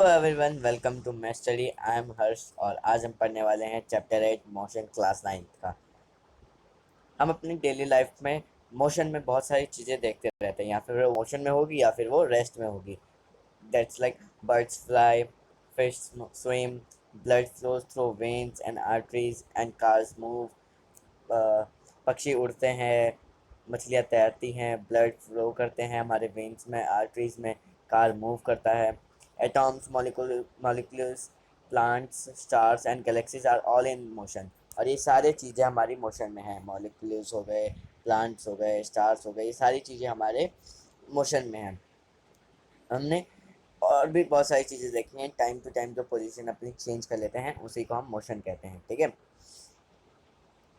Everyone, welcome to my study. I am Harsh और आज हम पढ़ने वाले हैं चैप्टर 8 मोशन क्लास 9 का। हम अपनी डेली लाइफ में मोशन में बहुत सारी चीज़ें देखते रहते हैं, या फिर वो मोशन में होगी या फिर वो रेस्ट में होगी। That's like birds fly, fish swim, blood flows through veins and arteries and cars move. पक्षी उड़ते हैं, मछलियाँ तैरती हैं, ब्लड फ्लो करते हैं हमारे वेन्स में, आर्टरीज में, कार मूव करता है। Atoms, molecules, plants, stars and galaxies are all in motion. और ये सारी चीज़ें हमारी मोशन में हैं। मॉलिक्यूल्स हो गए, प्लांट्स हो गए, स्टार्स हो गए, ये सारी चीज़ें हमारे मोशन में हैं। हमने और भी बहुत सारी चीज़ें देखी हैं। टाइम टू टाइम जो पोजीशन अपनी चेंज कर लेते हैं उसी को हम मोशन कहते हैं। ठीक है,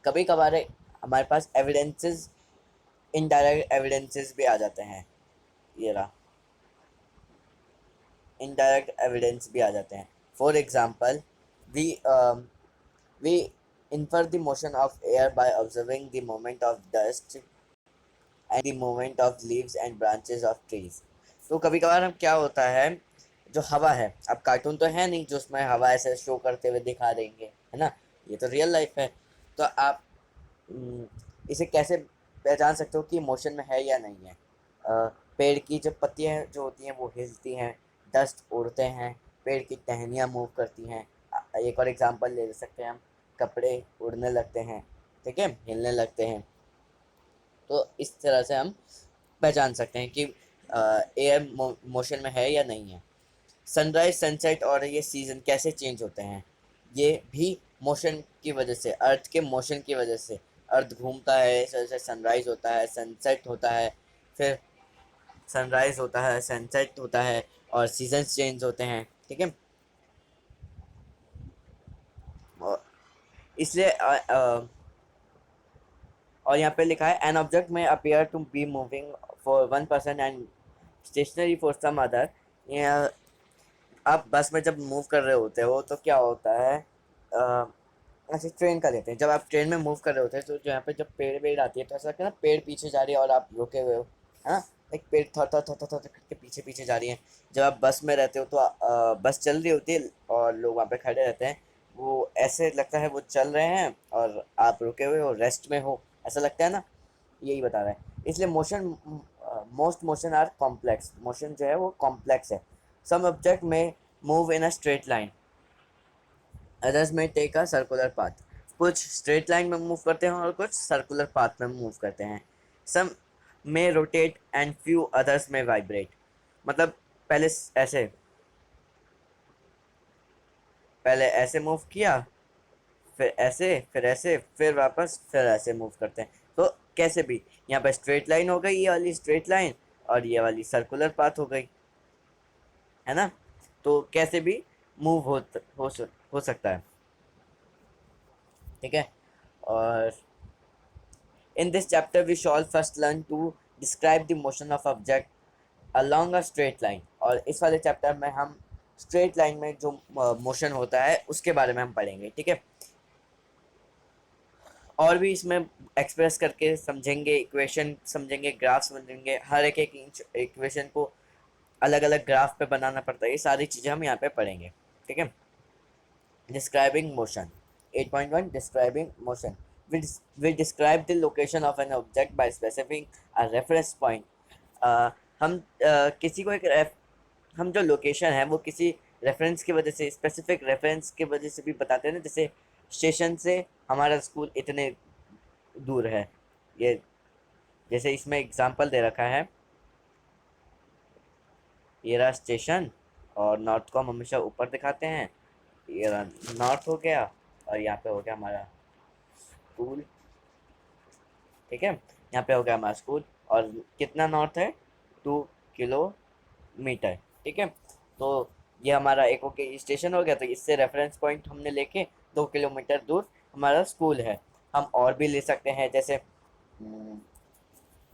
कभी कभार हमारे पास एविडेंसेस, इनडायरेक्ट एविडेंसेस भी आ जाते हैं। ये रहा, इनडायरेक्ट एविडेंस भी आ जाते हैं। For example, we we infer the motion of air by observing the movement of dust and the movement of leaves and branches of trees। तो कभी कभार हम क्या होता है, जो हवा है, अब कार्टून तो है नहीं जो उसमें हवा ऐसे शो करते हुए दिखा देंगे, है ना। ये तो रियल लाइफ है। तो आप हम्म, इसे कैसे पहचान सकते हो कि मोशन में है या नहीं है। पेड़ की जो पत्तियां जो होती हैं वो हिलती हैं, डस्ट उड़ते हैं, पेड़ की टहनियाँ मूव करती हैं। एक और एग्जांपल ले सकते हैं हम, कपड़े उड़ने लगते हैं, ठीक है, हिलने लगते हैं। तो इस तरह से हम पहचान सकते हैं कि एयर मोशन में है या नहीं है। सनराइज, सनसेट और ये सीज़न कैसे चेंज होते हैं, ये भी मोशन की वजह से, अर्थ के मोशन की वजह से। अर्थ घूमता है, इस वजह से सनराइज होता है, सनसेट होता है, फिर सनराइज होता है, सनसेट होता है, और सीजन्स चेंज होते हैं। ठीक है, और इसलिए और यहाँ पे लिखा है an object may appear to be moving for one person and stationary for some other. आप बस में जब मूव कर रहे होते हो तो क्या होता है, ऐसे ट्रेन का लेते हैं, जब आप ट्रेन में मूव कर रहे होते हैं तो जो यहाँ पे जब पेड़ वेड़ आती है तो ऐसा लगता है ना पेड़ पीछे जा रही है और आप रुके हुए हो, है ना। एक पेड़ थर थर थर थर थर करके पीछे पीछे जा रही है। जब आप बस में रहते हो तो बस चल रही होती है और लोग वहाँ पे खड़े रहते हैं, वो ऐसे लगता है वो चल रहे हैं और आप रुके हुए हो, रेस्ट में हो, ऐसा लगता है ना। यही बता रहा है। इसलिए motion, most motion are complex, motion जो है वो कॉम्प्लेक्स है। Some object may move in a straight line, others may take a circular path. कुछ स्ट्रेट लाइन में मूव करते हैं और कुछ सर्कुलर पाथ में मूव करते हैं। सम में रोटेट एंड फ्यू अदर्स में वाइब्रेट। मतलब पहले ऐसे, पहले ऐसे मूव किया, फिर ऐसे, फिर ऐसे, फिर वापस, फिर ऐसे मूव करते हैं। तो कैसे भी, यहाँ पे स्ट्रेट लाइन हो गई, ये वाली स्ट्रेट लाइन, और ये वाली सर्कुलर पाथ हो गई, है ना। तो कैसे भी मूव हो सकता है। ठीक है, और in this chapter we shall first learn to describe the motion of object along a straight line. और इस वाले चैप्टर में हम स्ट्रेट लाइन में जो मोशन होता है उसके बारे में हम पढ़ेंगे। ठीक है, और भी इसमें एक्सप्रेस करके समझेंगे, इक्वेशन समझेंगे, ग्राफ समझेंगे। हर एक एक इंच इक्वेशन को अलग अलग ग्राफ पे बनाना पड़ता है, ये सारी चीज़ें हम यहाँ पे पढ़ेंगे। ठीक है, describing motion 8.1 describing motion. We describe the location of an object by specifying a reference point। हम किसी को हम जो लोकेशन है वो किसी रेफरेंस की वजह से, स्पेसिफिक रेफरेंस की वजह से भी बताते हैं ना। जैसे स्टेशन से हमारा स्कूल इतने दूर है, ये जैसे इसमें एग्जांपल दे रखा है, ये रहा स्टेशन, और नॉर्थ को हम हमेशा ऊपर दिखाते हैं। ये रहा नॉर्थ हो गया, और यहाँ पे हो गया हमारा स्कूल। ठीक है, यहाँ पे हो गया हमारा स्कूल, और कितना नॉर्थ है, 2 किलोमीटर। ठीक है, तो ये हमारा एक ओके स्टेशन हो गया। तो इससे रेफरेंस पॉइंट हमने लेके 2 किलोमीटर दूर हमारा स्कूल है। हम और भी ले सकते हैं, जैसे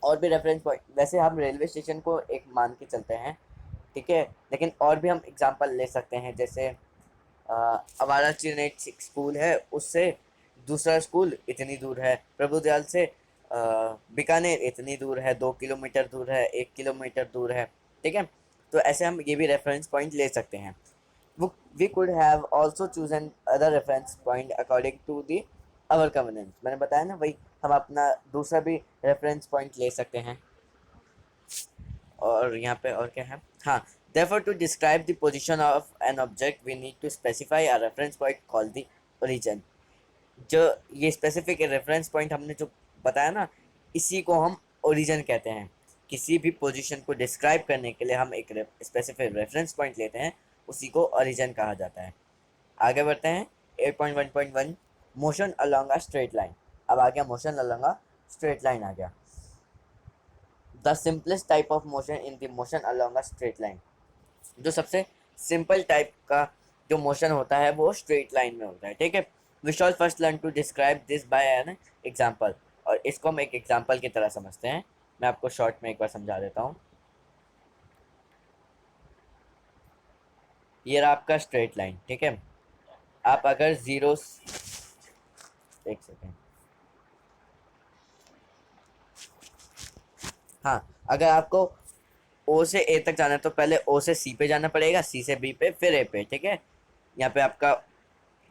और भी रेफरेंस पॉइंट, वैसे हम रेलवे स्टेशन को एक मान के चलते हैं। ठीक है, लेकिन और भी हम एग्जांपल ले सकते हैं, जैसे आवारा चिनेट स्कूल है, उससे दूसरा स्कूल इतनी दूर है। प्रभुदयाल से बीकानेर इतनी दूर है, 2 किलोमीटर दूर है, 1 किलोमीटर दूर है। ठीक है, तो ऐसे हम ये भी रेफरेंस पॉइंट ले सकते हैं। we could have also chosen other reference point according to the our convenience. मैंने बताया ना भाई, हम अपना दूसरा भी रेफरेंस पॉइंट ले सकते हैं। और यहाँ पे और क्या है, हाँ, therefore to describe the position of an object we need to specify a reference point called the origin। जो ये स्पेसिफिक रेफरेंस पॉइंट हमने जो बताया ना, इसी को हम ओरिजिन कहते हैं। किसी भी पोजीशन को डिस्क्राइब करने के लिए हम एक स्पेसिफिक रेफरेंस पॉइंट लेते हैं, उसी को ओरिजिन कहा जाता है। आगे बढ़ते हैं 8.1.1 motion along a straight line. अब आ गया motion along a straight line आ गया। The simplest type of motion in the motion along a straight line. जो सबसे सिंपल टाइप का जो मोशन होता है वो स्ट्रेट लाइन में होता है, ठीक है। We shall first learn to describe this by an example. और इसको हम एक एग्जाम्पल की तरह समझते हैं। मैं आपको शॉर्ट में एक बार समझा देता हूँ। ये रहा आपका स्ट्रेट लाइन, ठीक है। आप अगर जीरो, एक सेकेंड, हाँ, अगर आपको ओ से ए तक जाना है तो पहले ओ से सी पे जाना पड़ेगा, सी से बी पे, फिर ए पे, ठीक है। यहाँ पे आपका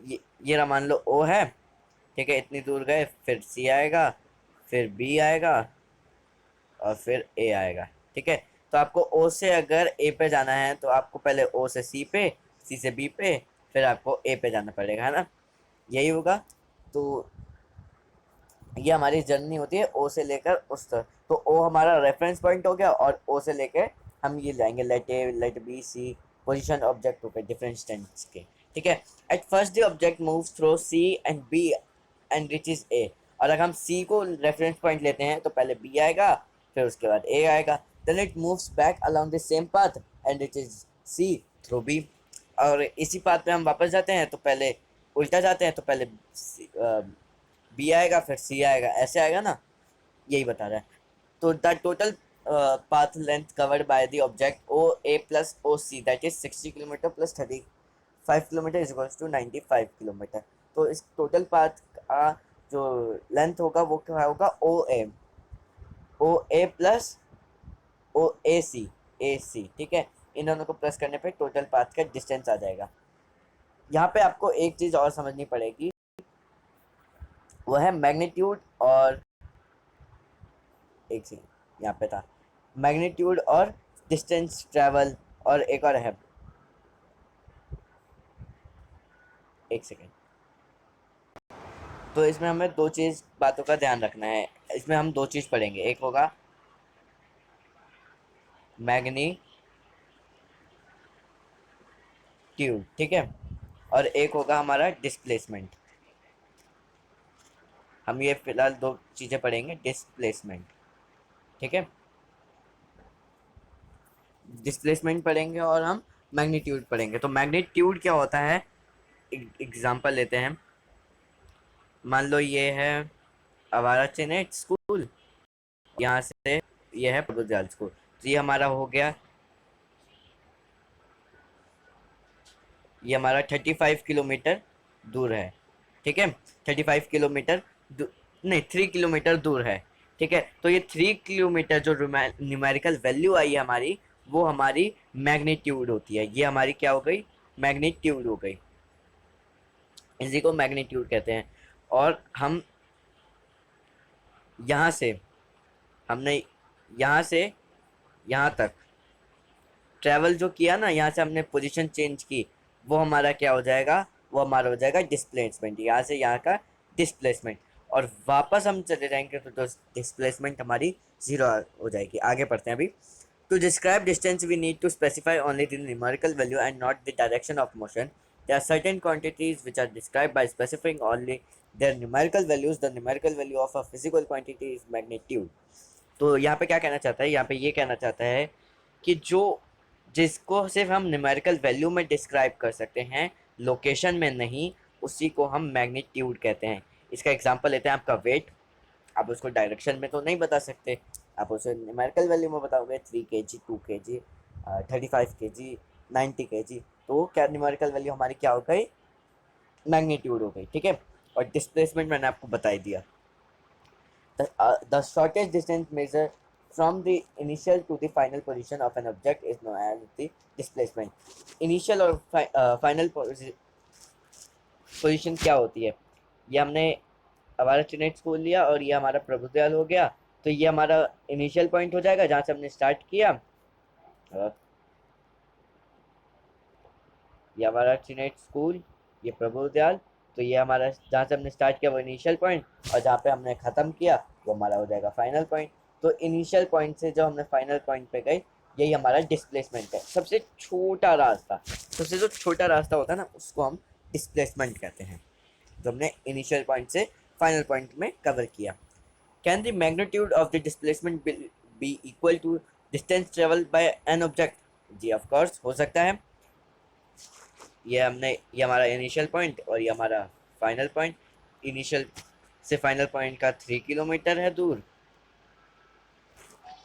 ये रहा, मान लो ओ है, ठीक है, इतनी दूर गए, फिर सी आएगा, फिर बी आएगा, और फिर ए आएगा, ठीक है। तो आपको ओ से अगर ए पे जाना है तो आपको पहले ओ से सी पे, सी से बी पे, फिर आपको ए पे जाना पड़ेगा, है ना, यही होगा। तो ये हमारी जर्नी होती है ओ से लेकर उस तक। तो ओ हमारा रेफरेंस पॉइंट हो गया, और ओ से लेकर हम ये जाएंगे let A, let B, C, position object हो गए डिफरेंट स्टेंस के, ठीक है। At first the object moves through C and B and reaches A. और अगर हम सी को रेफरेंस पॉइंट लेते हैं तो पहले बी आएगा, फिर उसके बाद ए आएगा। Then it moves back along the same path and reaches C through B. और इसी पाथ पे हम वापस जाते हैं तो पहले उल्टा जाते हैं, तो पहले बी आएगा, फिर सी आएगा, ऐसे आएगा ना, यही बता रहा है। तो the total path length covered by the object OA plus OC, that is 60 kilometre plus 35 kilometre is equals to 95 kilometre. तो इस टोटल पाथ का जो लेंथ होगा वो क्या होगा, ओ ए प्लस ओ ए सी, ठीक है। इन दोनों को प्लस करने पे टोटल पाथ का डिस्टेंस आ जाएगा। यहाँ पे आपको एक चीज़ और समझनी पड़ेगी, वो है मैग्नीट्यूड और, एक सेकेंड, यहाँ पे था मैग्नीट्यूड और डिस्टेंस ट्रैवल, और एक और है, एक सेकेंड। तो इसमें हमें दो चीज़ बातों का ध्यान रखना है। इसमें हम दो चीज़ पढ़ेंगे, एक होगा मैग्नीट्यूड, ठीक है, और एक होगा हमारा डिस्प्लेसमेंट। हम ये फिलहाल दो चीज़ें पढ़ेंगे, डिस्प्लेसमेंट, ठीक है। डिस्प्लेसमेंट पढ़ेंगे और हम मैग्नीट्यूड पढ़ेंगे। तो मैग्नीट्यूड क्या होता है, एग्जांपल लेते हैं। मान लो ये है आवारा चेनेट स्कूल, यहाँ से ये है प्रभुदयाल स्कूल। तो ये हमारा हो गया, ये हमारा 35 किलोमीटर दूर है, ठीक है। 35 किलोमीटर नहीं, 3 किलोमीटर दूर है, ठीक है। तो ये 3 किलोमीटर जो न्यूमेरिकल वैल्यू आई है हमारी, वो हमारी मैग्नीट्यूड होती है। ये हमारी क्या हो गई, मैग्नीट्यूड हो गई, इसी को मैग्नीट्यूड कहते हैं। और हम यहाँ से, हमने यहाँ से यहाँ तक ट्रैवल जो किया ना, यहाँ से हमने पोजीशन चेंज की, वो हमारा क्या हो जाएगा, वो हमारा हो जाएगा डिस्प्लेसमेंट, यहाँ से यहाँ का डिस्प्लेसमेंट। और वापस हम चले जाएंगे तो डिस्प्लेसमेंट हमारी जीरो हो जाएगी। आगे पढ़ते हैं अभी। To describe distance we need to specify only the numerical value and not the direction of motion. There are certain quantities which are described by specifying only their numerical values. The numerical value of a physical quantity is magnitude. तो यहाँ पे क्या कहना चाहता है, यहाँ पे ये कहना चाहता है कि जो जिसको सिर्फ हम न्यूमेरिकल वैल्यू में डिस्क्राइब कर सकते हैं, लोकेशन में नहीं, उसी को हम मैग्नीट्यूड कहते हैं। इसका एग्जांपल लेते हैं आपका वेट। आप उसको डायरेक्शन में तो नहीं बता सकते, आप उसे न्यूमेरिकल वैल्यू में बताओगे, 3 kg, 2 kg, 35 kg, 90 kg। तो वो क्या न्यूमेरिकल वैल्यू हमारी क्या हो गई, मैग्नीट्यूड हो गई, ठीक है। और डिस्प्लेसमेंट मैंने आपको बता ही दिया। The shortest distance measure from the initial to the final position of an object is known as the displacement. Initial और final पोजीशन क्या होती है, ये हमने हमारा ट्रिनेट स्कूल लिया और ये हमारा प्रभुदयाल हो गया, तो ये हमारा इनिशियल पॉइंट हो जाएगा जहाँ से हमने स्टार्ट किया। ये हमारा ट्रिनेट स्कूल, ये प्रभुदयाल, तो ये हमारा जहाँ से हमने स्टार्ट किया वो इनिशियल पॉइंट, और जहाँ पे हमने ख़त्म किया वो हमारा हो जाएगा फाइनल पॉइंट। तो इनिशियल पॉइंट से जो हमने फाइनल पॉइंट पे गए, यही हमारा डिस्प्लेसमेंट है। सबसे छोटा रास्ता, सबसे जो छोटा रास्ता होता है ना, उसको हम डिस्प्लेसमेंट कहते हैं, जो हमने इनिशियल पॉइंट से फाइनल पॉइंट में कवर किया। Can the magnitude of the displacement be equal to distance travel by an object? जी ऑफ कोर्स हो सकता है। ये हमारा इनिशियल पॉइंट और ये हमारा फाइनल पॉइंट। इनिशियल से फाइनल पॉइंट का 3 किलोमीटर है दूर,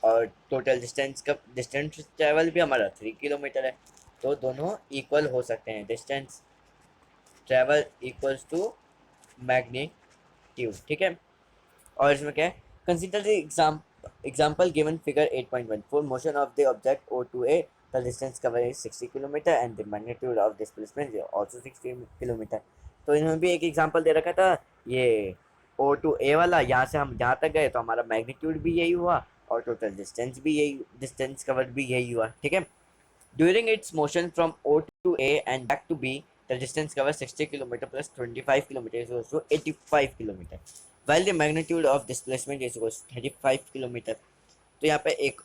और टोटल डिस्टेंस ट्रेवल भी हमारा 3 किलोमीटर है, तो दोनों इक्वल हो सकते हैं। Distance travel equals to magnitude, ठीक है। और इसमें क्या है, consider the example given figure 8.1 for motion of the object O to A, the distance covered is 60 km and the magnitude of displacement is also 60 km। तो इन्होंने भी एक एग्जांपल दे रखा था, ये O to A वाला, यहाँ से हम यहाँ तक गए तो हमारा मैग्नीट्यूड भी यही हुआ और टोटल डिस्टेंस भी यही, डिस्टेंस कवर्ड भी यही हुआ, ठीक है। During its motion from O to A and back to B, the distance covered 60 km plus 25 km is also 85 km, while the magnitude of displacement is equals 35 km। तो यहाँ पे एक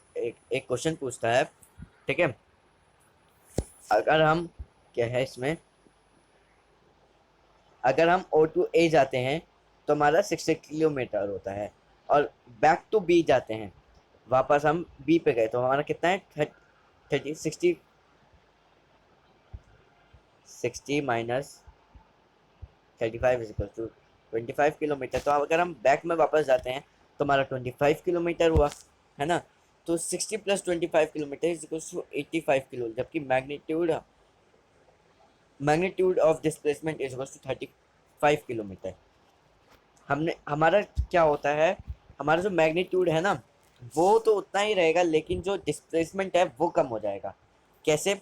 क्वेश्चन पूछता है, ठीक है। अगर हम क्या है इसमें, अगर हम O to A जाते हैं तो हमारा 60 किलोमीटर होता है, और बैक टू B जाते हैं, वापस हम B पे गए तो हमारा कितना है, 60 minus 35 is equal to 25 kilometre. तो अगर हम बैक में वापस जाते हैं तो हमारा 25 किलोमीटर हुआ, है ना। तो 60 plus 25 kilometre is equal to 85 kilo, जबकि magnitude of displacement is equal to 35 kilometre. हमारा क्या होता है, हमारा जो मैग्नीट्यूड है ना वो तो उतना ही रहेगा, लेकिन जो डिस्प्लेसमेंट है वो कम हो जाएगा। कैसे?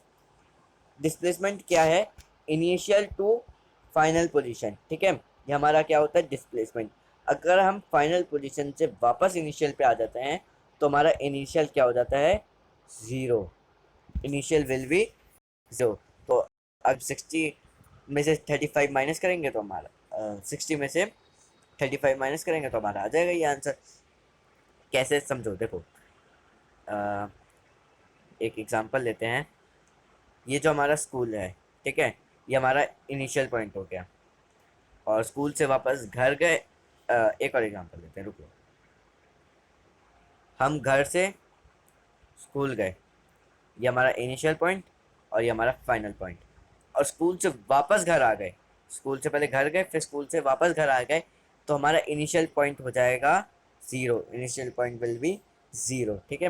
डिस्प्लेसमेंट क्या है, इनिशियल टू फाइनल पोजीशन, ठीक है। ये हमारा क्या होता है, डिस्प्लेसमेंट। अगर हम फाइनल पोजीशन से वापस इनिशियल पे आ जाते हैं तो हमारा इनिशियल क्या हो जाता है, zero. Initial will be zero. तो अब 60 में से 35 माइनस करेंगे तो हमारा 60 में से 35 माइनस करेंगे तो हमारा आ जाएगा ये आंसर। कैसे समझो, देखो एक एग्जांपल लेते हैं। ये जो हमारा स्कूल है, ठीक है, ये हमारा इनिशियल पॉइंट हो गया, और स्कूल से वापस घर गए। एक और एग्जांपल लेते हैं, रुको। हम घर से स्कूल गए, ये हमारा इनिशियल पॉइंट और ये हमारा फाइनल पॉइंट, और स्कूल से वापस घर आ गए। स्कूल से पहले घर गए, फिर स्कूल से वापस घर आ गए, तो हमारा इनिशियल पॉइंट हो जाएगा zero. Initial point will be zero, ठीक है।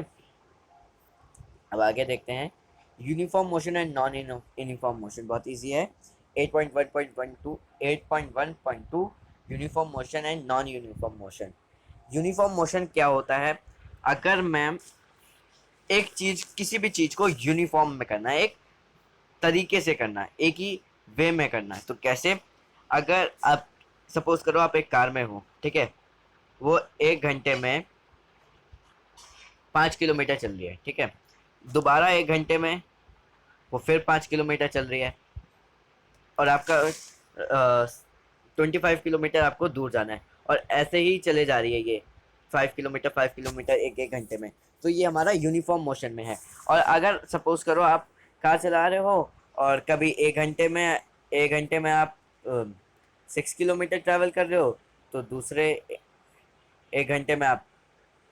अब आगे देखते हैं, uniform motion and non uniform motion बहुत इजी है। 8.1.2 uniform motion and non uniform motion. Uniform motion क्या होता है, अगर मैम एक चीज़, किसी भी चीज़ को यूनिफॉर्म में करना है, एक तरीके से करना है, एक ही वे में करना है। तो कैसे? अगर आप सपोज करो आप एक कार में हो, ठीक है, वो 1 घंटे में 5 किलोमीटर चल रही है, ठीक है। दोबारा 1 घंटे में वो फिर 5 किलोमीटर चल रही है, और आपका 25 किलोमीटर आपको दूर जाना है, और ऐसे ही चले जा रही है ये 5 किलोमीटर 5 किलोमीटर एक एक घंटे में। तो ये हमारा यूनिफॉर्म मोशन में है। और अगर सपोज करो आप कार चला रहे हो, और कभी 1 घंटे में आप 6 किलोमीटर ट्रैवल कर रहे हो, तो दूसरे 1 घंटे में आप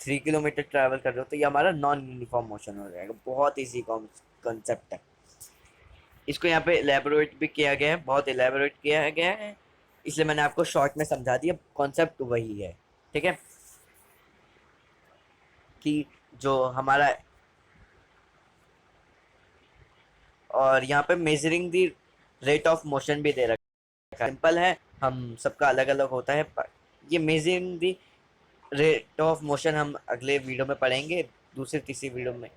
3 किलोमीटर ट्रैवल कर रहे हो, तो ये हमारा नॉन यूनिफॉर्म मोशन हो जाएगा। बहुत ईजी कॉन्सेप्ट है। इसको यहाँ पे एलेबोरेट भी किया गया है, बहुत एलेबोरेट किया गया है, इसलिए मैंने आपको शॉर्ट में समझा दिया। कॉन्सेप्ट वही है, ठीक है, कि जो हमारा, और यहाँ पे measuring the rate of motion भी दे रखा है। सिंपल है, हम सबका अलग अलग होता है। ये measuring the rate of motion हम अगले वीडियो में पढ़ेंगे, दूसरी तीसरी वीडियो में,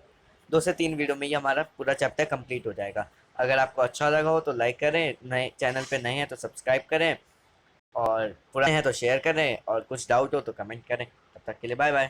2 से 3 वीडियो में ये हमारा पूरा चैप्टर कंप्लीट हो जाएगा। अगर आपको अच्छा लगा हो तो लाइक करें, नए चैनल पे नए हैं तो सब्सक्राइब करें, और पुराने हैं तो शेयर करें, और कुछ डाउट हो तो कमेंट करें। तब तक के लिए बाय बाय।